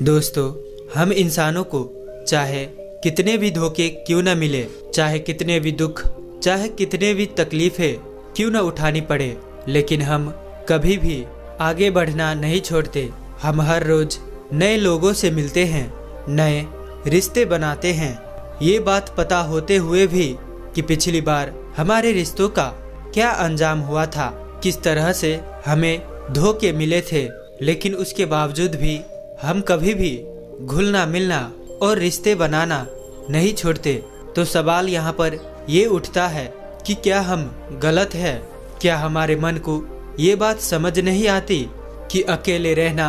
दोस्तों, हम इंसानों को चाहे कितने भी धोखे क्यों न मिले, चाहे कितने भी दुख, चाहे कितने भी तकलीफें क्यों न उठानी पड़े, लेकिन हम कभी भी आगे बढ़ना नहीं छोड़ते। हम हर रोज नए लोगों से मिलते हैं, नए रिश्ते बनाते हैं। ये बात पता होते हुए भी कि पिछली बार हमारे रिश्तों का क्या अंजाम हुआ था, किस तरह से हमें धोखे मिले थे, लेकिन उसके बावजूद भी हम कभी भी घुलना मिलना और रिश्ते बनाना नहीं छोड़ते। तो सवाल यहाँ पर ये उठता है कि क्या हम गलत है? क्या हमारे मन को ये बात समझ नहीं आती कि अकेले रहना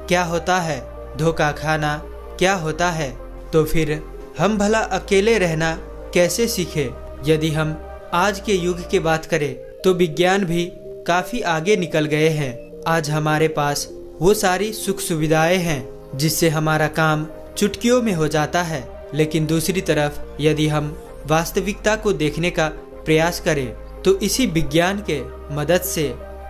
क्या होता है, धोखा खाना क्या होता है? तो फिर हम भला अकेले रहना कैसे सीखे? यदि हम आज के युग की बात करें तो विज्ञान भी काफी आगे निकल गए हैं। आज हमारे पास वो सारी सुख सुविधाएं हैं जिससे हमारा काम चुटकियों में हो जाता है। लेकिन दूसरी तरफ यदि हम वास्तविकता को देखने का प्रयास करें तो इसी विज्ञान के मदद से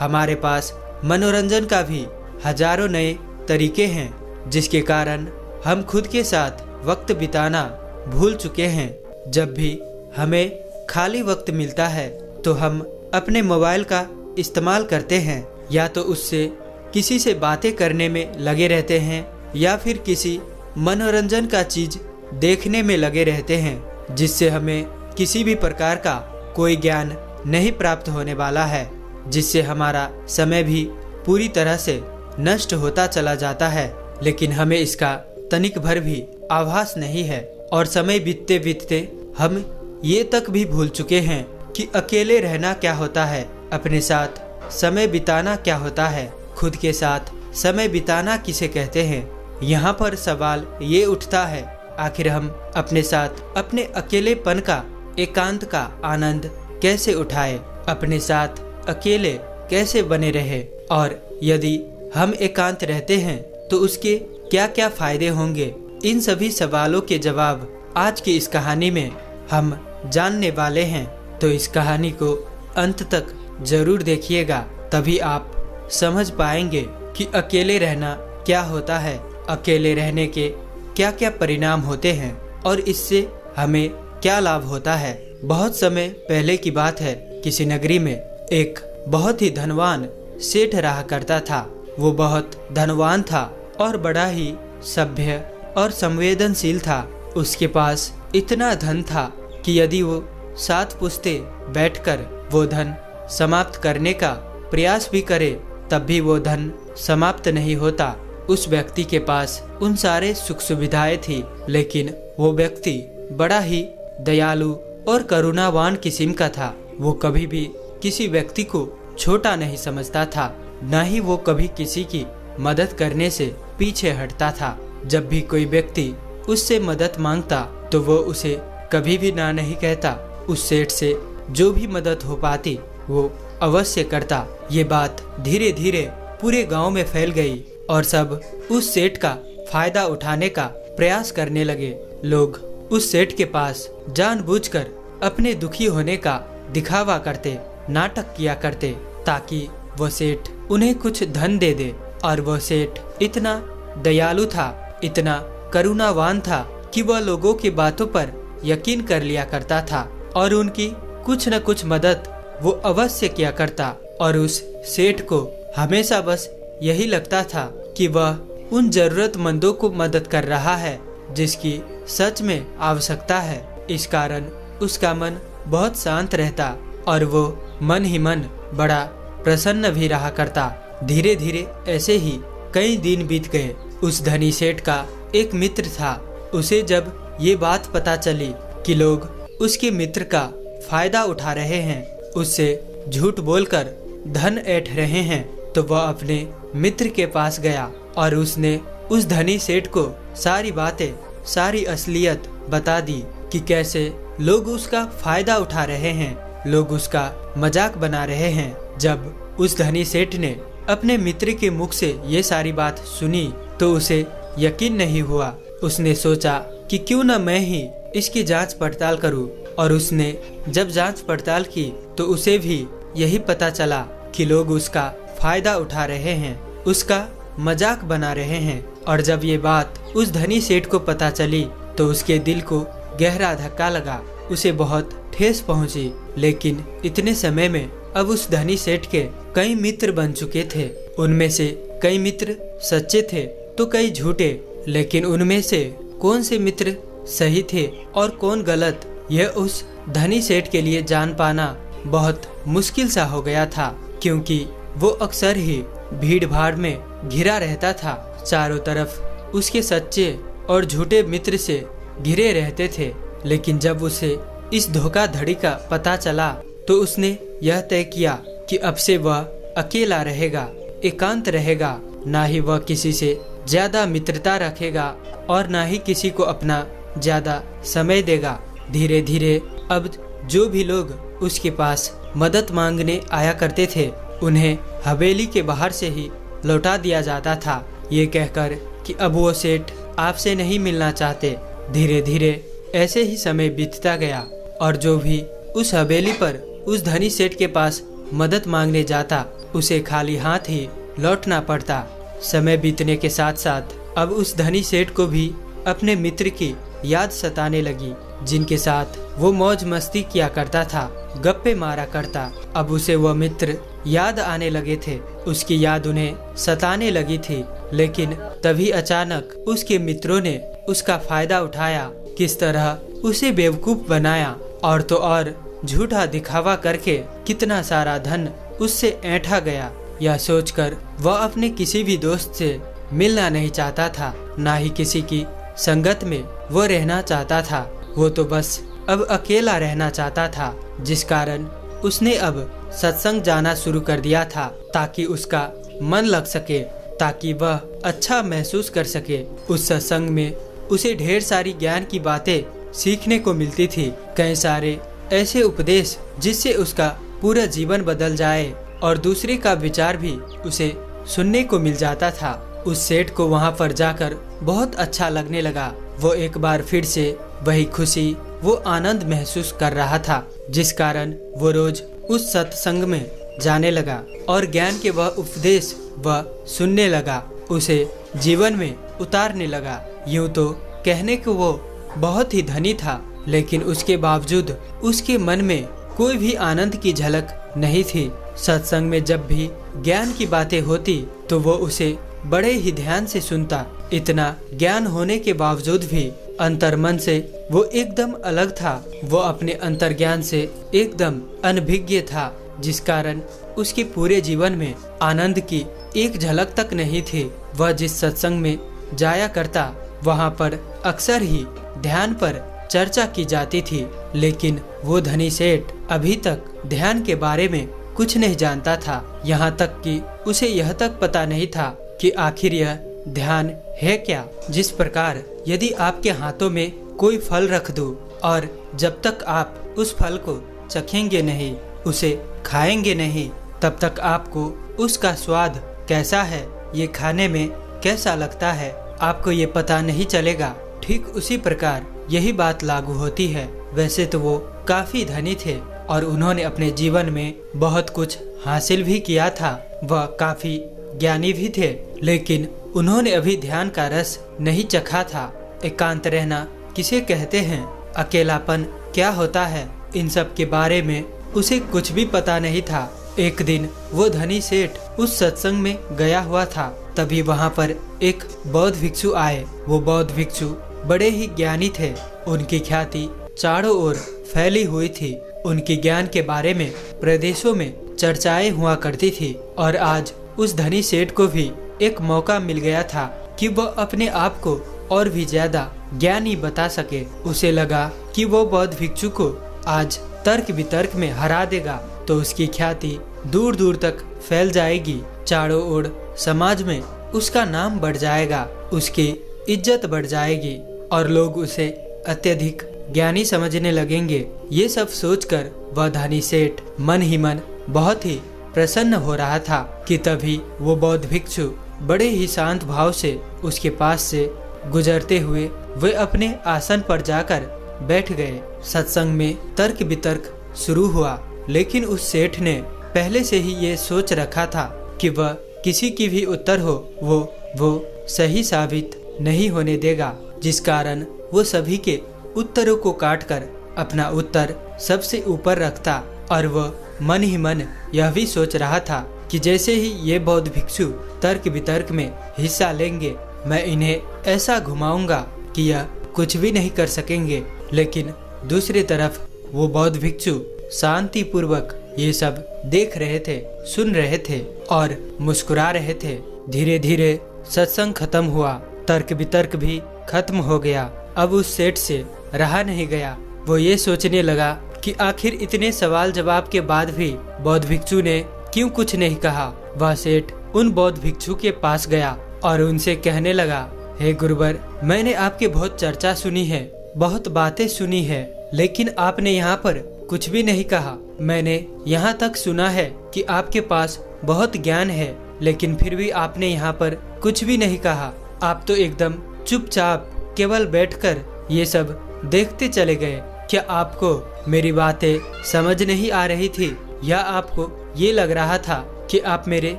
हमारे पास मनोरंजन का भी हजारों नए तरीके हैं, जिसके कारण हम खुद के साथ वक्त बिताना भूल चुके हैं। जब भी हमें खाली वक्त मिलता है तो हम अपने मोबाइल का इस्तेमाल करते हैं, या तो उससे किसी से बातें करने में लगे रहते हैं या फिर किसी मनोरंजन का चीज देखने में लगे रहते हैं, जिससे हमें किसी भी प्रकार का कोई ज्ञान नहीं प्राप्त होने वाला है, जिससे हमारा समय भी पूरी तरह से नष्ट होता चला जाता है। लेकिन हमें इसका तनिक भर भी आभास नहीं है और समय बीतते बीतते हम ये तक भी भूल चुके हैं कि अकेले रहना क्या होता है, अपने साथ समय बिताना क्या होता है, खुद के साथ समय बिताना किसे कहते हैं। यहाँ पर सवाल ये उठता है, आखिर हम अपने साथ अपने अकेलेपन का, एकांत का आनंद कैसे उठाए, अपने साथ अकेले कैसे बने रहे, और यदि हम एकांत रहते हैं तो उसके क्या क्या फायदे होंगे। इन सभी सवालों के जवाब आज की इस कहानी में हम जानने वाले हैं। तो इस कहानी को अंत तक जरूर देखिएगा, तभी आप समझ पाएंगे कि अकेले रहना क्या होता है, अकेले रहने के क्या क्या परिणाम होते हैं और इससे हमें क्या लाभ होता है। बहुत समय पहले की बात है, किसी नगरी में एक बहुत ही धनवान सेठ रहा करता था। वो बहुत धनवान था और बड़ा ही सभ्य और संवेदनशील था। उसके पास इतना धन था कि यदि वो 7 पुश्ते बैठकर वो धन समाप्त करने का प्रयास भी करे तब भी वो धन समाप्त नहीं होता। उस व्यक्ति के पास उन सारे सुख सुविधाएं थी, लेकिन वो व्यक्ति बड़ा ही दयालु और करुणावान किस्म का था। वो कभी भी किसी व्यक्ति को छोटा नहीं समझता था, न ही वो कभी किसी की मदद करने से पीछे हटता था। जब भी कोई व्यक्ति उससे मदद मांगता तो वो उसे कभी भी ना नहीं कहता। उस सेठ से जो भी मदद हो पाती वो अवश्य करता। ये बात धीरे धीरे पूरे गांव में फैल गई और सब उस सेठ का फायदा उठाने का प्रयास करने लगे। लोग उस सेठ के पास जानबूझकर अपने दुखी होने का दिखावा करते, नाटक किया करते, ताकि वो सेठ उन्हें कुछ धन दे दे। और वो सेठ इतना दयालु था, इतना करुणावान था कि वह लोगों की बातों पर यकीन कर लिया करता था और उनकी कुछ न कुछ मदद वो अवश्य किया करता। और उस सेठ को हमेशा बस यही लगता था कि वह उन जरूरतमंदों को मदद कर रहा है जिसकी सच में आवश्यकता है। इस कारण उसका मन बहुत शांत रहता और वो मन ही मन बड़ा प्रसन्न भी रहा करता। धीरे धीरे ऐसे ही कई दिन बीत गए। उस धनी सेठ का एक मित्र था। उसे जब ये बात पता चली कि लोग उसके मित्र का फायदा उठा रहे हैं, उससे झूठ बोलकर धन ऐंठ रहे हैं, तो वह अपने मित्र के पास गया और उसने उस धनी सेठ को सारी बातें, सारी असलियत बता दी कि कैसे लोग उसका फायदा उठा रहे हैं, लोग उसका मजाक बना रहे हैं। जब उस धनी सेठ ने अपने मित्र के मुख से ये सारी बात सुनी तो उसे यकीन नहीं हुआ। उसने सोचा कि क्यों न मैं ही इसकी जांच पड़ताल करूं, और उसने जब जांच पड़ताल की तो उसे भी यही पता चला कि लोग उसका फायदा उठा रहे हैं, उसका मजाक बना रहे हैं और जब ये बात उस धनी सेठ को पता चली तो उसके दिल को गहरा धक्का लगा, उसे बहुत ठेस पहुंची। लेकिन इतने समय में अब उस धनी सेठ के कई मित्र बन चुके थे। उनमें से कई मित्र सच्चे थे तो कई झूठे, लेकिन उनमें से कौन से मित्र सही थे और कौन गलत, यह उस धनी सेठ के लिए जान पाना बहुत मुश्किल सा हो गया था, क्योंकि वो अक्सर ही भीड़ भाड़ में घिरा रहता था। चारों तरफ उसके सच्चे और झूठे मित्र से घिरे रहते थे। लेकिन जब उसे इस धोखाधड़ी का पता चला तो उसने यह तय किया कि अब से वह अकेला रहेगा, एकांत रहेगा, ना ही वह किसी से ज्यादा मित्रता रखेगा और ना ही किसी को अपना ज्यादा समय देगा। धीरे धीरे अब जो भी लोग उसके पास मदद मांगने आया करते थे उन्हें हवेली के बाहर से ही लौटा दिया जाता था, ये कहकर कि अब वो सेठ आपसे नहीं मिलना चाहते। धीरे धीरे ऐसे ही समय बीतता गया और जो भी उस हवेली पर उस धनी सेठ के पास मदद मांगने जाता उसे खाली हाथ ही लौटना पड़ता। समय बीतने के साथ साथ अब उस धनी सेठ को भी अपने मित्र की याद सताने लगी, जिनके साथ वो मौज मस्ती किया करता था, गप्पे मारा करता। अब उसे वह मित्र याद आने लगे थे, उसकी याद उन्हें सताने लगी थी। लेकिन तभी अचानक उसके मित्रों ने उसका फायदा उठाया, किस तरह उसे बेवकूफ बनाया और तो और झूठा दिखावा करके कितना सारा धन उससे ऐंठा गया। यह सोचकर वह अपने किसी भी दोस्त से मिलना नहीं चाहता था, ना ही किसी की संगत में वो रहना चाहता था। वो तो बस अब अकेला रहना चाहता था, जिस कारण उसने अब सत्संग जाना शुरू कर दिया था ताकि उसका मन लग सके, ताकि वह अच्छा महसूस कर सके। उस सत्संग में उसे ढेर सारी ज्ञान की बातें सीखने को मिलती थी, कई सारे ऐसे उपदेश जिससे उसका पूरा जीवन बदल जाए और दूसरे का विचार भी उसे सुनने को मिल जाता था। उस सेठ को वहाँ पर जाकर बहुत अच्छा लगने लगा। वो एक बार फिर से वही खुशी, वो आनंद महसूस कर रहा था, जिस कारण वो रोज उस सत्संग में जाने लगा और ज्ञान के वह उपदेश वह सुनने लगा, उसे जीवन में उतारने लगा। यूं तो कहने को वो बहुत ही धनी था, लेकिन उसके बावजूद उसके मन में कोई भी आनंद की झलक नहीं थी। सत्संग में जब भी ज्ञान की बातें होती तो वो उसे बड़े ही ध्यान से सुनता। इतना ज्ञान होने के बावजूद भी अंतर्मन से वो एकदम अलग था। वो अपने अंतर्ज्ञान से एकदम अनभिज्ञ था, जिस कारण उसके पूरे जीवन में आनंद की एक झलक तक नहीं थी। वह जिस सत्संग में जाया करता वहाँ पर अक्सर ही ध्यान पर चर्चा की जाती थी, लेकिन वो धनी सेठ अभी तक ध्यान के बारे में कुछ नहीं जानता था। यहाँ तक कि उसे यह तक पता नहीं था कि आखिर यह ध्यान है क्या। जिस प्रकार यदि आपके हाथों में कोई फल रख दूं और जब तक आप उस फल को चखेंगे नहीं, उसे खाएंगे नहीं, तब तक आपको उसका स्वाद कैसा है, ये खाने में कैसा लगता है, आपको ये पता नहीं चलेगा। ठीक उसी प्रकार यही बात लागू होती है। वैसे तो वो काफी धनी थे और उन्होंने अपने जीवन में बहुत कुछ हासिल भी किया था, वह काफी ज्ञानी भी थे, लेकिन उन्होंने अभी ध्यान का रस नहीं चखा था। एकांत रहना किसे कहते हैं, अकेलापन क्या होता है, इन सब के बारे में उसे कुछ भी पता नहीं था। एक दिन वो धनी सेठ उस सत्संग में गया हुआ था, तभी वहाँ पर एक बौद्ध भिक्षु आए। वो बौद्ध भिक्षु बड़े ही ज्ञानी थे, उनकी ख्याति चारों ओर फैली हुई थी। उनकी ज्ञान के बारे में प्रदेशों में चर्चाएं हुआ करती थी और आज उस धनी सेठ को भी एक मौका मिल गया था कि वह अपने आप को और भी ज्यादा ज्ञानी बता सके। उसे लगा कि वो बौद्ध भिक्षु को आज तर्क वितर्क में हरा देगा तो उसकी ख्याति दूर दूर तक फैल जाएगी, चारों ओर समाज में उसका नाम बढ़ जाएगा, उसकी इज्जत बढ़ जाएगी और लोग उसे अत्यधिक ज्ञानी समझने लगेंगे। ये सब सोचकर वह धनी सेठ मन ही मन बहुत ही प्रसन्न हो रहा था कि तभी वो बौद्ध भिक्षु बड़े ही शांत भाव से उसके पास से गुजरते हुए वे अपने आसन पर जाकर बैठ गए। सत्संग में तर्क वितर्क शुरू हुआ, लेकिन उस सेठ ने पहले से ही ये सोच रखा था कि वह किसी की भी उत्तर हो वो सही साबित नहीं होने देगा, जिस कारण वो सभी के उत्तरों को काटकर अपना उत्तर सबसे ऊपर रखता। और वह मन ही मन यह भी सोच रहा था कि जैसे ही ये बौद्ध भिक्षु तर्क वितर्क में हिस्सा लेंगे, मैं इन्हें ऐसा घुमाऊंगा कि यह कुछ भी नहीं कर सकेंगे। लेकिन दूसरी तरफ वो बौद्ध भिक्षु शांति पूर्वक ये सब देख रहे थे, सुन रहे थे और मुस्कुरा रहे थे। धीरे धीरे सत्संग खत्म हुआ, तर्क वितर्क भी खत्म हो गया। अब उस सेठ से रहा नहीं गया। वो ये सोचने लगा कि आखिर इतने सवाल जवाब के बाद भी बौद्ध भिक्षु ने क्यों कुछ नहीं कहा। वह सेठ उन बौद्ध भिक्षु के पास गया और उनसे कहने लगा, हे गुरुवर, मैंने आपकी बहुत चर्चा सुनी है, बहुत बातें सुनी है, लेकिन आपने यहाँ पर कुछ भी नहीं कहा। मैंने यहाँ तक सुना है कि आपके पास बहुत ज्ञान है, लेकिन फिर भी आपने यहाँ पर कुछ भी नहीं कहा। आप तो एकदम चुपचाप केवल बैठकर ये सब देखते चले गए। क्या आपको मेरी बातें समझ नहीं आ रही थी, या आपको ये लग रहा था कि आप मेरे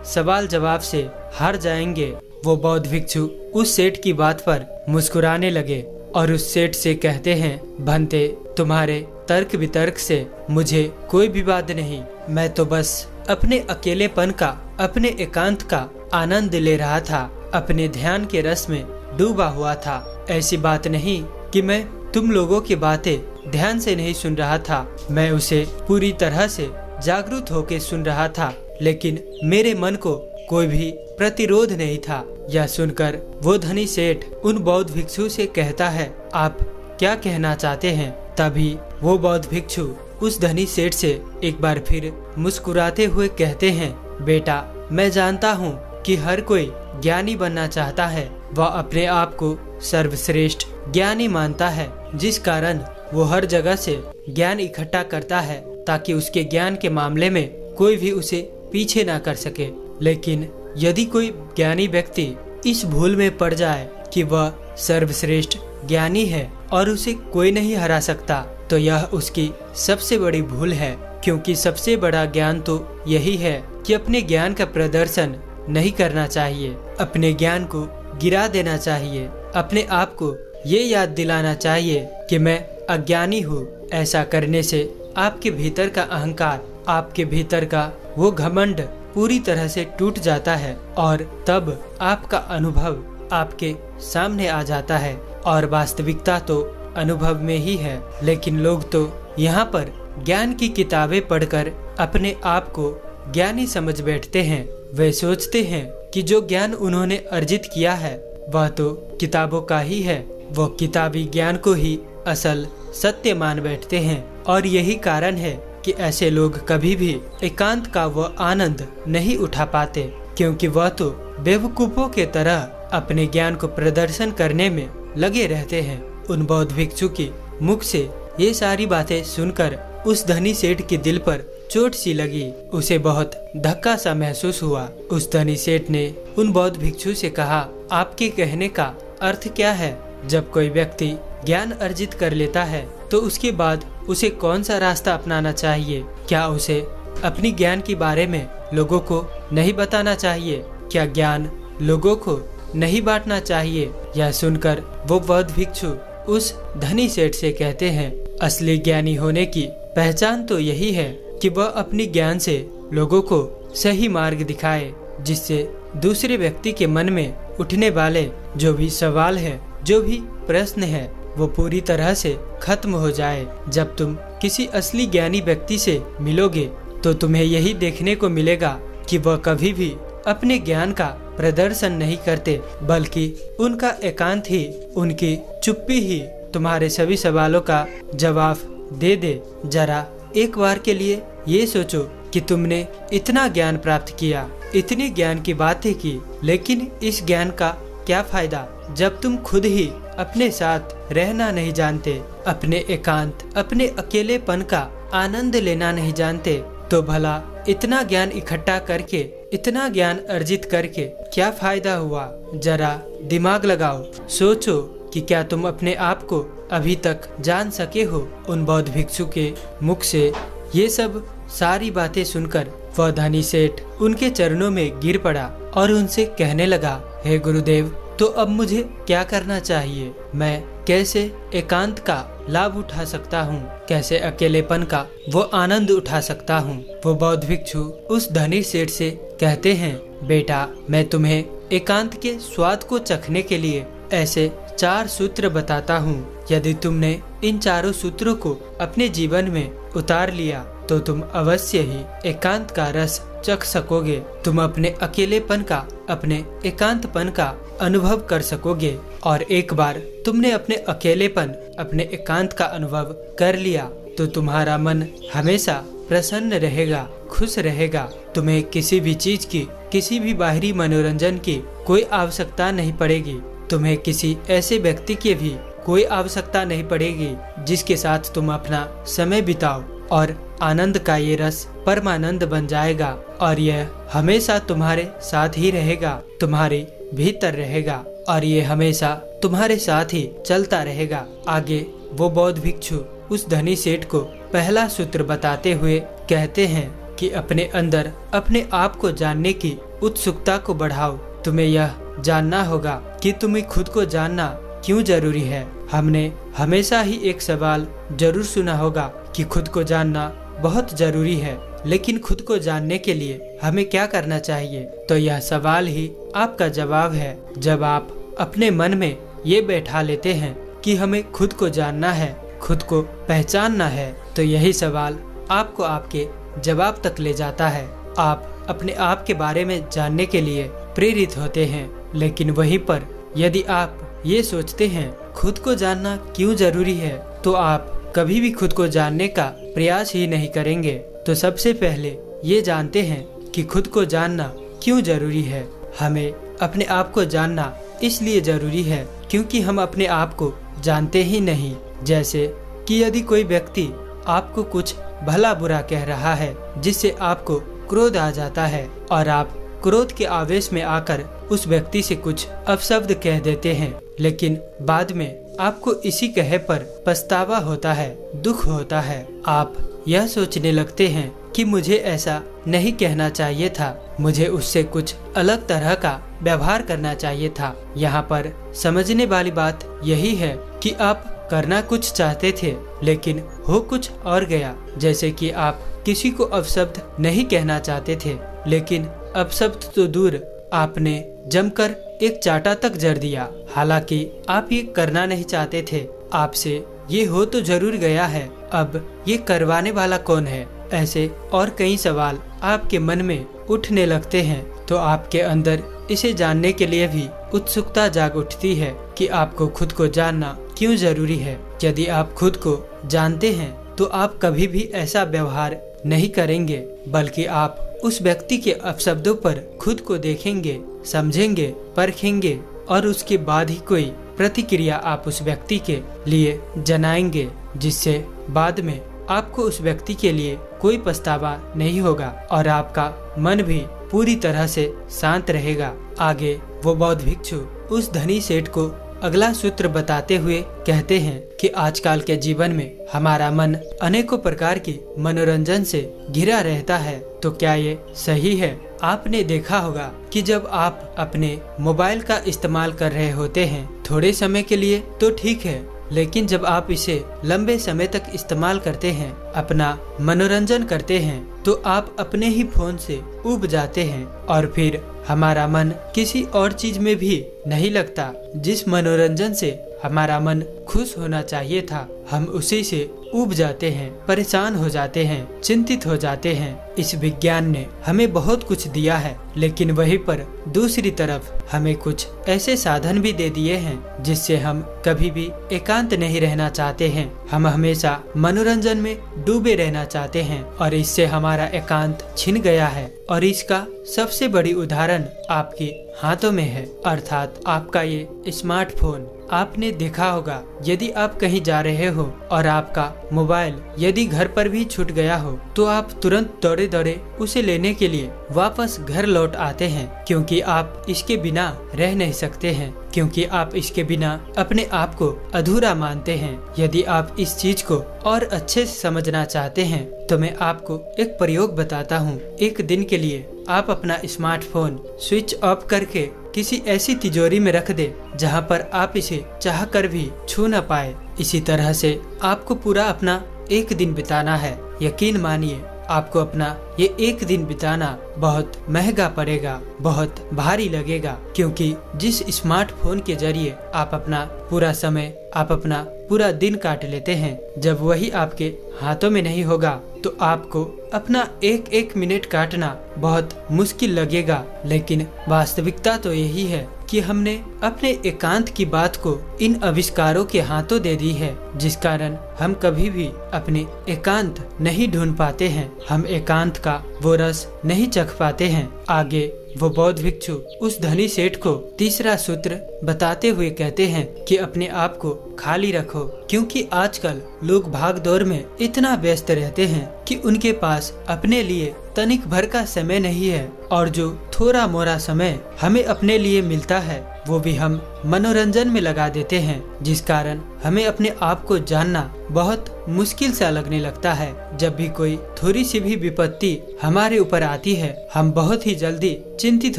सवाल जवाब से हार जाएंगे? वो बौद्ध भिक्षु उस सेठ की बात पर मुस्कुराने लगे और उस सेठ से कहते हैं, भंते, तुम्हारे तर्क वितर्क से मुझे कोई विवाद नहीं। मैं तो बस अपने अकेलेपन का, अपने एकांत का आनंद ले रहा था, अपने ध्यान के रस में डूबा हुआ था। ऐसी बात नहीं कि मैं तुम लोगों की बातें ध्यान से नहीं सुन रहा था, मैं उसे पूरी तरह से जागरूक होकर सुन रहा था, लेकिन मेरे मन को कोई भी प्रतिरोध नहीं था। यह सुनकर वो धनी सेठ उन बौद्ध भिक्षु से कहता है, आप क्या कहना चाहते हैं? तभी वो बौद्ध भिक्षु उस धनी सेठ से एक बार फिर मुस्कुराते हुए कहते हैं, बेटा, मैं जानता हूँ कि हर कोई ज्ञानी बनना चाहता है, वह अपने आप को सर्वश्रेष्ठ ज्ञानी मानता है, जिस कारण वो हर जगह से ज्ञान इकट्ठा करता है ताकि उसके ज्ञान के मामले में कोई भी उसे पीछे ना कर सके। लेकिन यदि कोई ज्ञानी व्यक्ति इस भूल में पड़ जाए कि वह सर्वश्रेष्ठ ज्ञानी है और उसे कोई नहीं हरा सकता, तो यह उसकी सबसे बड़ी भूल है। क्योंकि सबसे बड़ा ज्ञान तो यही है कि अपने ज्ञान का प्रदर्शन नहीं करना चाहिए, अपने ज्ञान को गिरा देना चाहिए, अपने आप को ये याद दिलाना चाहिए कि मैं अज्ञानी हूँ। ऐसा करने से आपके भीतर का अहंकार, आपके भीतर का वो घमंड पूरी तरह से टूट जाता है और तब आपका अनुभव आपके सामने आ जाता है। और वास्तविकता तो अनुभव में ही है, लेकिन लोग तो यहाँ पर ज्ञान की किताबें पढ़कर अपने आप को ज्ञानी समझ बैठते हैं। वे सोचते हैं कि जो ज्ञान उन्होंने अर्जित किया है वह तो किताबों का ही है, वो किताबी ज्ञान को ही असल सत्य मान बैठते हैं। और यही कारण है कि ऐसे लोग कभी भी एकांत का वह आनंद नहीं उठा पाते, क्योंकि वह तो बेवकूफों के तरह अपने ज्ञान को प्रदर्शन करने में लगे रहते हैं। उन बौद्ध भिक्षु के मुख से ये सारी बातें सुनकर उस धनी सेठ के दिल पर चोट सी लगी, उसे बहुत धक्का सा महसूस हुआ। उस धनी सेठ ने उन बौद्ध भिक्षु से कहा, आपके कहने का अर्थ क्या है? जब कोई व्यक्ति ज्ञान अर्जित कर लेता है तो उसके बाद उसे कौन सा रास्ता अपनाना चाहिए? क्या उसे अपनी ज्ञान के बारे में लोगों को नहीं बताना चाहिए? क्या ज्ञान लोगों को नहीं बांटना चाहिए? यह सुनकर वो बौद्ध भिक्षु उस धनी सेठ से कहते हैं, असली ज्ञानी होने की पहचान तो यही है कि वह अपनी ज्ञान से लोगों को सही मार्ग दिखाए, जिससे दूसरे व्यक्ति के मन में उठने वाले जो भी सवाल है, जो भी प्रश्न है, वो पूरी तरह से खत्म हो जाए। जब तुम किसी असली ज्ञानी व्यक्ति से मिलोगे तो तुम्हें यही देखने को मिलेगा कि वह कभी भी अपने ज्ञान का प्रदर्शन नहीं करते, बल्कि उनका एकांत ही, उनकी चुप्पी ही तुम्हारे सभी सवालों का जवाब दे दे। जरा एक बार के लिए ये सोचो कि तुमने इतना ज्ञान प्राप्त किया, इतनी ज्ञान की बातें की, लेकिन इस ज्ञान का क्या फायदा जब तुम खुद ही अपने साथ रहना नहीं जानते, अपने एकांत, अपने अकेलेपन का आनंद लेना नहीं जानते? तो भला इतना ज्ञान इकट्ठा करके, इतना ज्ञान अर्जित करके क्या फायदा हुआ? जरा दिमाग लगाओ, सोचो कि क्या तुम अपने आप को अभी तक जान सके हो? उन बौद्ध भिक्षु के मुख से ये सब सारी बातें सुनकर वह धनी सेठ उनके चरणों में गिर पड़ा और उनसे कहने लगा, हे गुरुदेव, तो अब मुझे क्या करना चाहिए? मैं कैसे एकांत का लाभ उठा सकता हूँ? कैसे अकेलेपन का वो आनंद उठा सकता हूँ? वो बौद्ध भिक्षु उस धनी सेठ से कहते हैं, बेटा, मैं तुम्हें एकांत के स्वाद को चखने के लिए ऐसे 4 सूत्र बताता हूँ। यदि तुमने इन चारों सूत्रों को अपने जीवन में उतार लिया तो तुम अवश्य ही एकांत का रस चख सकोगे। तुम अपने अकेलेपन का, अपने एकांतपन का अनुभव कर सकोगे। और एक बार तुमने अपने अकेलेपन, अपने एकांत का अनुभव कर लिया तो तुम्हारा मन हमेशा प्रसन्न रहेगा, खुश रहेगा। तुम्हें किसी भी चीज की, किसी भी बाहरी मनोरंजन की कोई आवश्यकता नहीं पड़ेगी। तुम्हें किसी ऐसे व्यक्ति की भी कोई आवश्यकता नहीं पड़ेगी जिसके साथ तुम अपना समय बिताओ। और आनंद का ये रस परमानंद बन जाएगा और यह हमेशा तुम्हारे साथ ही रहेगा, तुम्हारे भीतर रहेगा और ये हमेशा तुम्हारे साथ ही चलता रहेगा। आगे वो बौद्ध भिक्षु उस धनी सेठ को पहला सूत्र बताते हुए कहते हैं कि अपने अंदर अपने आप को जानने की उत्सुकता को बढ़ाओ। तुम्हें यह जानना होगा कि तुम्हें खुद को जानना क्यों जरूरी है। हमने हमेशा ही एक सवाल जरूर सुना होगा कि खुद को जानना बहुत जरूरी है, लेकिन खुद को जानने के लिए हमें क्या करना चाहिए? तो यह सवाल ही आपका जवाब है। जब आप अपने मन में ये बैठा लेते हैं कि हमें खुद को जानना है, खुद को पहचानना है, तो यही सवाल आपको आपके जवाब तक ले जाता है। आप अपने आप के बारे में जानने के लिए प्रेरित होते हैं। लेकिन वहीं पर यदि आप ये सोचते हैं खुद को जानना क्यों जरूरी है, तो आप कभी भी खुद को जानने का प्रयास ही नहीं करेंगे। तो सबसे पहले ये जानते हैं कि खुद को जानना क्यों जरूरी है। हमें अपने आप को जानना इसलिए जरूरी है क्योंकि हम अपने आप को जानते ही नहीं। जैसे कि यदि कोई व्यक्ति आपको कुछ भला बुरा कह रहा है जिससे आपको क्रोध आ जाता है और आप क्रोध के आवेश में आकर उस व्यक्ति से कुछ अपशब्द कह देते हैं, लेकिन बाद में आपको इसी कहे पर पछतावा होता है, दुख होता है। आप यह सोचने लगते हैं कि मुझे ऐसा नहीं कहना चाहिए था, मुझे उससे कुछ अलग तरह का व्यवहार करना चाहिए था। यहाँ पर समझने वाली बात यही है कि आप करना कुछ चाहते थे लेकिन हो कुछ और गया। जैसे कि आप किसी को अपशब्द नहीं कहना चाहते थे, लेकिन अपशब्द तो दूर, आपने जमकर एक चाटा तक जड़ दिया। हालांकि आप ये करना नहीं चाहते थे, आपसे ये हो तो जरूर गया है, अब ये करवाने वाला कौन है? ऐसे और कई सवाल आपके मन में उठने लगते हैं। तो आपके अंदर इसे जानने के लिए भी उत्सुकता जाग उठती है कि आपको खुद को जानना क्यों जरूरी है। यदि आप खुद को जानते हैं तो आप कभी भी ऐसा व्यवहार नहीं करेंगे, बल्कि आप उस व्यक्ति के अपशब्दों पर खुद को देखेंगे, समझेंगे, परखेंगे और उसके बाद ही कोई प्रतिक्रिया आप उस व्यक्ति के लिए जनाएंगे, जिससे बाद में आपको उस व्यक्ति के लिए कोई पछतावा नहीं होगा और आपका मन भी पूरी तरह से शांत रहेगा। आगे वो बौद्ध भिक्षु उस धनी सेठ को अगला सूत्र बताते हुए कहते हैं कि आजकल के जीवन में हमारा मन अनेकों प्रकार की मनोरंजन से घिरा रहता है। तो क्या ये सही है? आपने देखा होगा कि जब आप अपने मोबाइल का इस्तेमाल कर रहे होते हैं थोड़े समय के लिए तो ठीक है, लेकिन जब आप इसे लंबे समय तक इस्तेमाल करते हैं, अपना मनोरंजन करते हैं, तो आप अपने ही फोन से ऊब जाते हैं और फिर हमारा मन किसी और चीज में भी नहीं लगता। जिस मनोरंजन से हमारा मन खुश होना चाहिए था, हम उसी से ऊब जाते हैं, परेशान हो जाते हैं, चिंतित हो जाते हैं। इस विज्ञान ने हमें बहुत कुछ दिया है, लेकिन वहीं पर दूसरी तरफ हमें कुछ ऐसे साधन भी दे दिए हैं जिससे हम कभी भी एकांत नहीं रहना चाहते हैं। हम हमेशा मनोरंजन में डूबे रहना चाहते हैं और इससे हमारा एकांत छिन गया है। और इसका सबसे बड़ी उदाहरण आपके हाथों में है, अर्थात आपका ये स्मार्टफोन। आपने देखा होगा यदि आप कहीं जा रहे हो और आपका मोबाइल यदि घर पर भी छूट गया हो तो आप तुरंत दौड़े दौड़े उसे लेने के लिए वापस घर लौट आते हैं, क्योंकि आप इसके बिना रह नहीं सकते हैं, क्योंकि आप इसके बिना अपने आप को अधूरा मानते हैं। यदि आप इस चीज को और अच्छे से समझना चाहते हैं तो मैं आपको एक प्रयोग बताता हूँ। एक दिन के लिए आप अपना स्मार्टफोन स्विच ऑफ करके किसी ऐसी तिजोरी में रख दे जहाँ पर आप इसे चाह कर भी छू न पाए। इसी तरह से आपको पूरा अपना एक दिन बिताना है। यकीन मानिए आपको अपना ये एक दिन बिताना बहुत महंगा पड़ेगा, बहुत भारी लगेगा, क्योंकि जिस स्मार्टफोन के जरिए आप अपना पूरा समय, आप अपना पूरा दिन काट लेते हैं, जब वही आपके हाथों में नहीं होगा तो आपको अपना एक एक मिनट काटना बहुत मुश्किल लगेगा। लेकिन वास्तविकता तो यही है कि हमने अपने एकांत की बात को इन आविष्कारों के हाथों दे दी है, जिस कारण हम कभी भी अपने एकांत नहीं ढूंढ पाते हैं, हम एकांत का वो रस नहीं चख पाते हैं। आगे वो बौद्ध भिक्षु उस धनी सेठ को तीसरा सूत्र बताते हुए कहते हैं कि अपने आप को खाली रखो, क्योंकि आजकल लोग भाग दौड़ में इतना व्यस्त रहते हैं कि उनके पास अपने लिए तनिक भर का समय नहीं है, और जो थोड़ा मोरा समय हमें अपने लिए मिलता है वो भी हम मनोरंजन में लगा देते हैं, जिस कारण हमें अपने आप को जानना बहुत मुश्किल सा लगने लगता है। जब भी कोई थोड़ी सी भी विपत्ति हमारे ऊपर आती है हम बहुत ही जल्दी चिंतित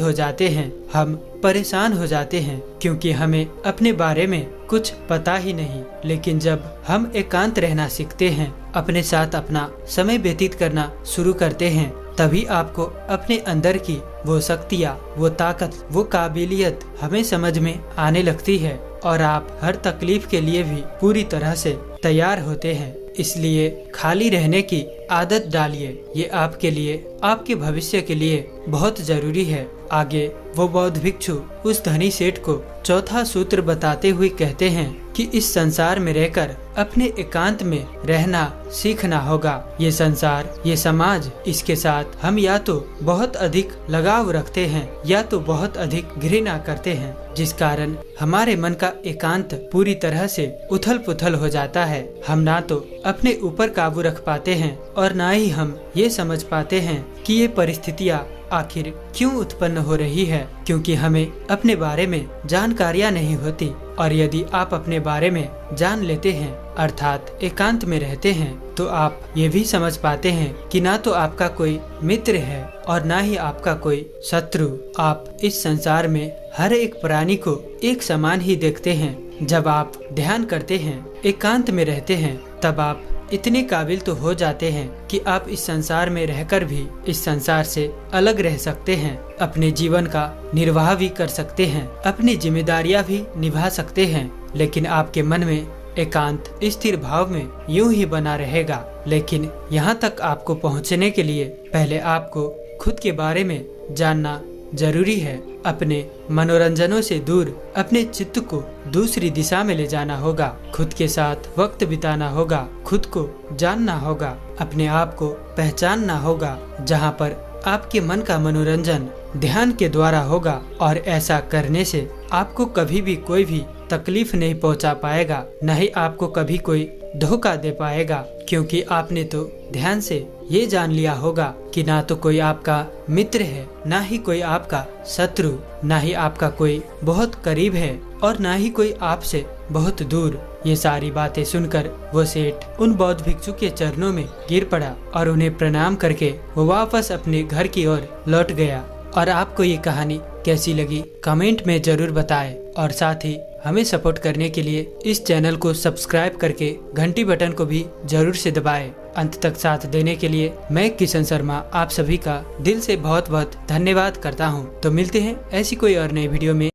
हो जाते हैं, हम परेशान हो जाते हैं, क्योंकि हमें अपने बारे में कुछ पता ही नहीं। लेकिन जब हम एकांत रहना सीखते हैं, अपने साथ अपना समय व्यतीत करना शुरू करते हैं, तभी आपको अपने अंदर की वो शक्तियाँ, वो ताकत, वो काबिलियत हमें समझ में आने लगती है और आप हर तकलीफ के लिए भी पूरी तरह से तैयार होते हैं। इसलिए खाली रहने की आदत डालिए, ये आपके लिए, आपके भविष्य के लिए बहुत जरूरी है। आगे वो बौद्ध भिक्षु उस धनी सेठ को चौथा सूत्र बताते हुए कहते हैं कि इस संसार में रहकर अपने एकांत में रहना सीखना होगा। ये संसार, ये समाज, इसके साथ हम या तो बहुत अधिक लगाव रखते हैं या तो बहुत अधिक घृणा करते हैं, जिस कारण हमारे मन का एकांत पूरी तरह से उथल पुथल हो जाता है। हम ना तो अपने ऊपर काबू रख पाते हैं और ना ही हम ये समझ पाते हैं कि ये परिस्थितियाँ आखिर क्यों उत्पन्न हो रही है, क्योंकि हमें अपने बारे में जानकारियाँ नहीं होती। और यदि आप अपने बारे में जान लेते हैं, अर्थात एकांत में रहते हैं, तो आप ये भी समझ पाते हैं कि ना तो आपका कोई मित्र है और ना ही आपका कोई शत्रु। आप इस संसार में हर एक प्राणी को एक समान ही देखते हैं। जब आप ध्यान करते हैं, एकांत में रहते हैं, तब आप इतने काबिल तो हो जाते हैं कि आप इस संसार में रहकर भी इस संसार से अलग रह सकते हैं, अपने जीवन का निर्वाह भी कर सकते हैं, अपनी जिम्मेदारियां भी निभा सकते हैं। लेकिन आपके मन में एकांत स्थिर भाव में यूं ही बना रहेगा। लेकिन यहाँ तक आपको पहुँचने के लिए पहले आपको खुद के बारे में जानना जरूरी है। अपने मनोरंजनों से दूर अपने चित्त को दूसरी दिशा में ले जाना होगा, खुद के साथ वक्त बिताना होगा, खुद को जानना होगा, अपने आप को पहचानना होगा, जहाँ पर आपके मन का मनोरंजन ध्यान के द्वारा होगा। और ऐसा करने से आपको कभी भी कोई भी तकलीफ नहीं पहुंचा पाएगा, न ही आपको कभी कोई धोखा दे पाएगा, क्योंकि आपने तो ध्यान से ये जान लिया होगा कि ना तो कोई आपका मित्र है, ना ही कोई आपका शत्रु, ना ही आपका कोई बहुत करीब है और ना ही कोई आपसे बहुत दूर। ये सारी बातें सुनकर वो सेठ उन बौद्ध भिक्षु के चरणों में गिर पड़ा और उन्हें प्रणाम करके वो वापस अपने घर की ओर लौट गया। और आपको ये कहानी कैसी लगी कमेंट में जरूर बताएं, और साथ ही हमें सपोर्ट करने के लिए इस चैनल को सब्सक्राइब करके घंटी बटन को भी जरूर से दबाएं। अंत तक साथ देने के लिए मैं किशन शर्मा आप सभी का दिल से बहुत बहुत धन्यवाद करता हूं। तो मिलते हैं ऐसी कोई और नई वीडियो में।